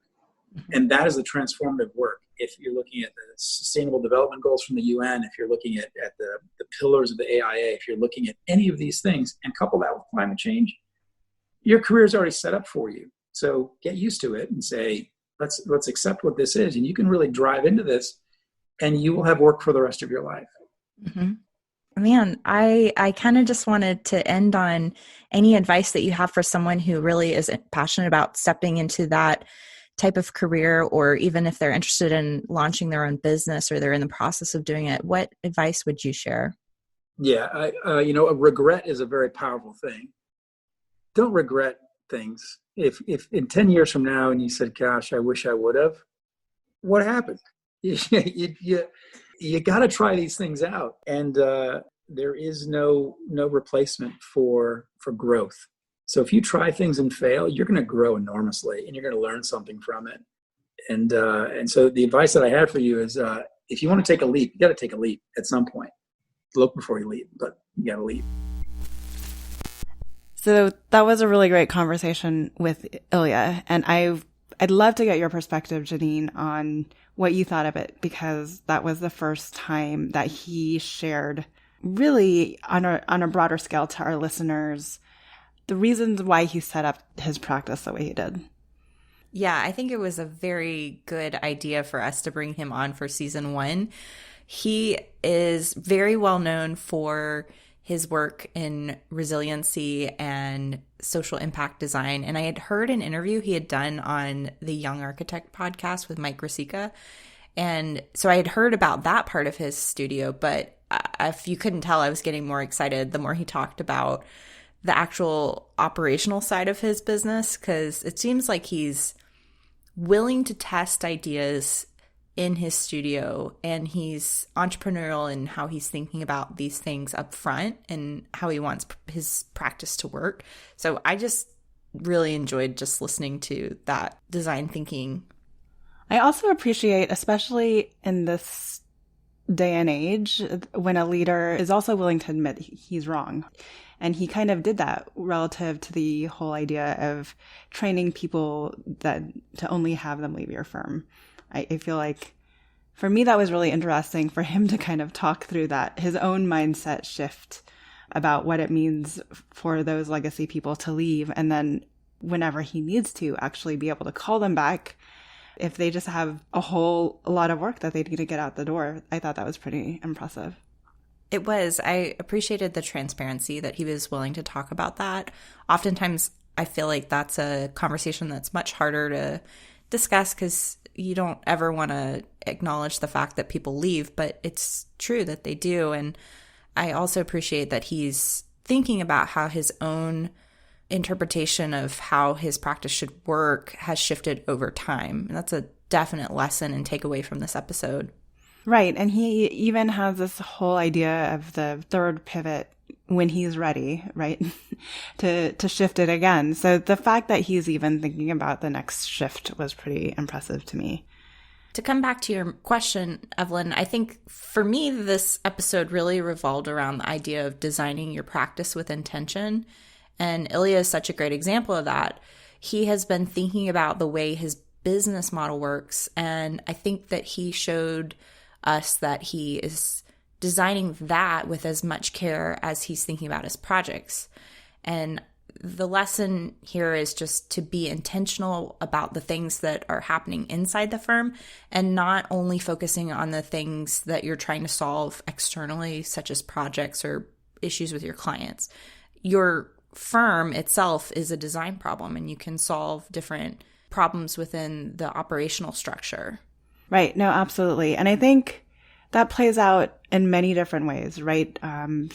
And that is the transformative work. If you're looking at the Sustainable Development Goals from the UN, if you're looking at the pillars of the AIA, if you're looking at any of these things and couple that with climate change, your career is already set up for you. So get used to it and say, let's accept what this is. And you can really drive into this and you will have work for the rest of your life. Mm-hmm. Man, I kind of just wanted to end on any advice that you have for someone who really is passionate about stepping into that type of career, or even if they're interested in launching their own business or they're in the process of doing it. What advice would you share? Yeah, a regret is a very powerful thing. Don't regret things. If in 10 years from now and you said, gosh, I wish I would have, what happened? You got to try these things out. And there is no replacement for growth. So if you try things and fail, you're going to grow enormously and you're going to learn something from it. And so the advice that I had for you is, if you want to take a leap, you got to take a leap at some point. Look before you leap, but you got to leap. So that was a really great conversation with Illya. And I'd love to get your perspective, Janine, on what you thought of it, because that was the first time that he shared really on a broader scale to our listeners the reasons why he set up his practice the way he did. Yeah, I think it was a very good idea for us to bring him on for season 1. He is very well known for his work in resiliency and social impact design. And I had heard an interview he had done on the Young Architect podcast with Mike Rosica. And so I had heard about that part of his studio, but if you couldn't tell, I was getting more excited the more he talked about the actual operational side of his business, because it seems like he's willing to test ideas in his studio, and he's entrepreneurial in how he's thinking about these things up front and how he wants his practice to work. So I just really enjoyed just listening to that design thinking. I also appreciate, especially in this day and age, when a leader is also willing to admit he's wrong. And he kind of did that relative to the whole idea of training people to only have them leave your firm. I feel like for me, that was really interesting for him to kind of talk through that, his own mindset shift about what it means for those legacy people to leave. And then whenever he needs to actually be able to call them back if they just have a lot of work that they need to get out the door. I thought that was pretty impressive. It was. I appreciated the transparency that he was willing to talk about that. Oftentimes, I feel like that's a conversation that's much harder to discuss because you don't ever want to acknowledge the fact that people leave, but it's true that they do. And I also appreciate that he's thinking about how his own interpretation of how his practice should work has shifted over time. And that's a definite lesson and takeaway from this episode. Right. And he even has this whole idea of the third pivot when he's ready, right, to shift it again. So the fact that he's even thinking about the next shift was pretty impressive to me. To come back to your question, Evelyn, I think for me, this episode really revolved around the idea of designing your practice with intention. And Illya is such a great example of that. He has been thinking about the way his business model works. And I think that he showed us that he is designing that with as much care as he's thinking about his projects. And the lesson here is just to be intentional about the things that are happening inside the firm and not only focusing on the things that you're trying to solve externally, such as projects or issues with your clients. Your firm itself is a design problem, and you can solve different problems within the operational structure. Right. No, absolutely. And I think that plays out in many different ways, right?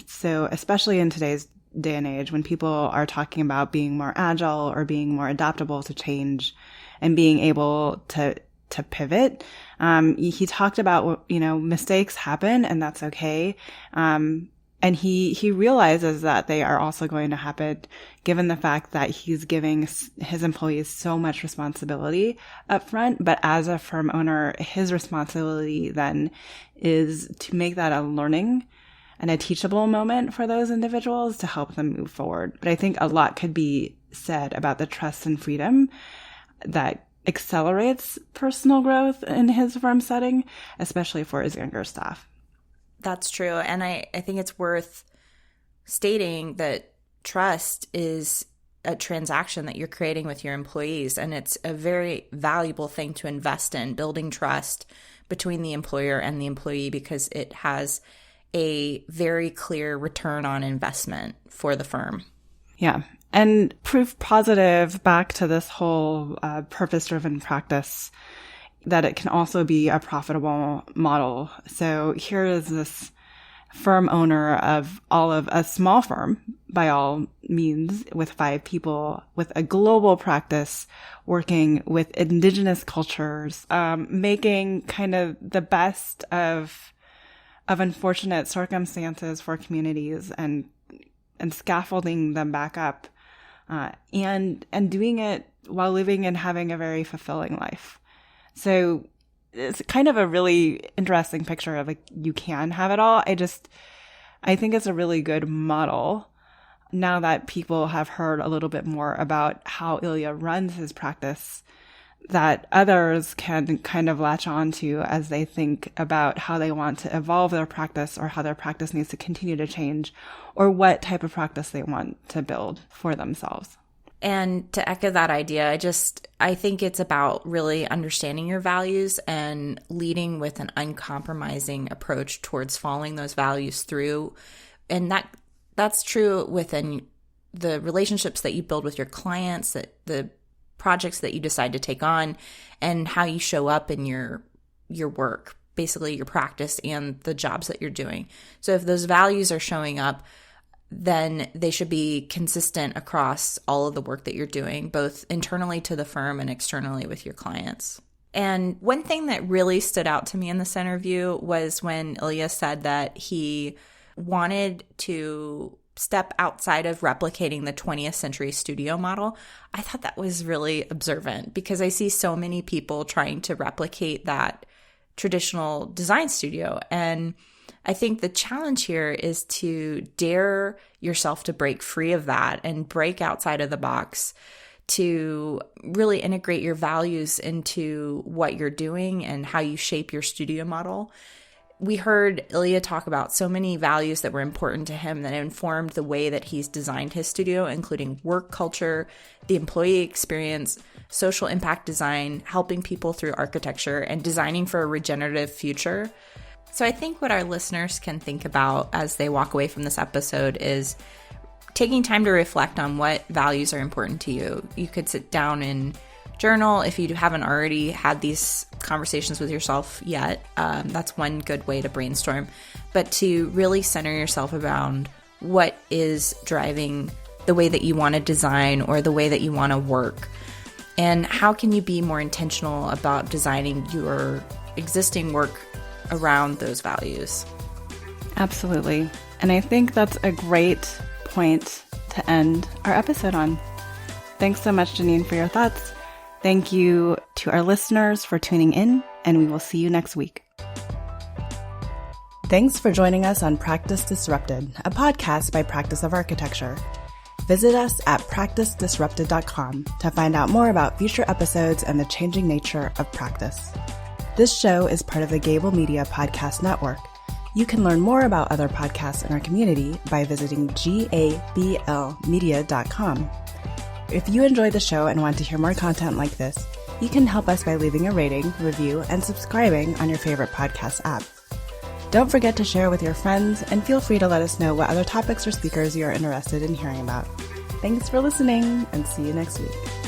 So especially in today's day and age, when people are talking about being more agile or being more adaptable to change and being able to pivot, he talked about, mistakes happen and that's okay. And he realizes that they are also going to happen given the fact that he's giving his employees so much responsibility up front. But as a firm owner, his responsibility then is to make that a learning and a teachable moment for those individuals to help them move forward. But I think a lot could be said about the trust and freedom that accelerates personal growth in his firm setting, especially for his younger staff. That's true. And I think it's worth stating that trust is a transaction that you're creating with your employees. And it's a very valuable thing to invest in, building trust between the employer and the employee, because it has a very clear return on investment for the firm. Yeah. And proof positive back to this whole purpose-driven practice that it can also be a profitable model. So here is this firm owner of a small firm, by all means, with 5 people, with a global practice, working with indigenous cultures, making kind of the best of unfortunate circumstances for communities and scaffolding them back up, and doing it while living and having a very fulfilling life. So it's kind of a really interesting picture of like, you can have it all. I think it's a really good model now that people have heard a little bit more about how Illya runs his practice, that others can kind of latch on to as they think about how they want to evolve their practice or how their practice needs to continue to change or what type of practice they want to build for themselves. And to echo that idea, I think it's about really understanding your values and leading with an uncompromising approach towards following those values through. And that's true within the relationships that you build with your clients, the projects that you decide to take on, and how you show up in your work, basically your practice and the jobs that you're doing. So if those values are showing up, then they should be consistent across all of the work that you're doing, both internally to the firm and externally with your clients. And one thing that really stood out to me in this interview was when Illya said that he wanted to step outside of replicating the 20th century studio model. I thought that was really observant because I see so many people trying to replicate that traditional design studio. And I think the challenge here is to dare yourself to break free of that and break outside of the box, to really integrate your values into what you're doing and how you shape your studio model. We heard Illya talk about so many values that were important to him that informed the way that he's designed his studio, including work culture, the employee experience, social impact design, helping people through architecture, and designing for a regenerative future. So I think what our listeners can think about as they walk away from this episode is taking time to reflect on what values are important to you. You could sit down and journal if you haven't already had these conversations with yourself yet. That's one good way to brainstorm. But to really center yourself around what is driving the way that you want to design or the way that you want to work. And how can you be more intentional about designing your existing work around those values? Absolutely. And I think that's a great point to end our episode on. Thanks so much, Janine, for your thoughts. Thank you to our listeners for tuning in, and we will see you next week. Thanks for joining us on Practice Disrupted, a podcast by Practice of Architecture. Visit us at practicedisrupted.com to find out more about future episodes and the changing nature of practice. This show is part of the Gable Media Podcast Network. You can learn more about other podcasts in our community by visiting gablmedia.com. If you enjoyed the show and want to hear more content like this, you can help us by leaving a rating, review, and subscribing on your favorite podcast app. Don't forget to share with your friends, and feel free to let us know what other topics or speakers you're interested in hearing about. Thanks for listening, and see you next week.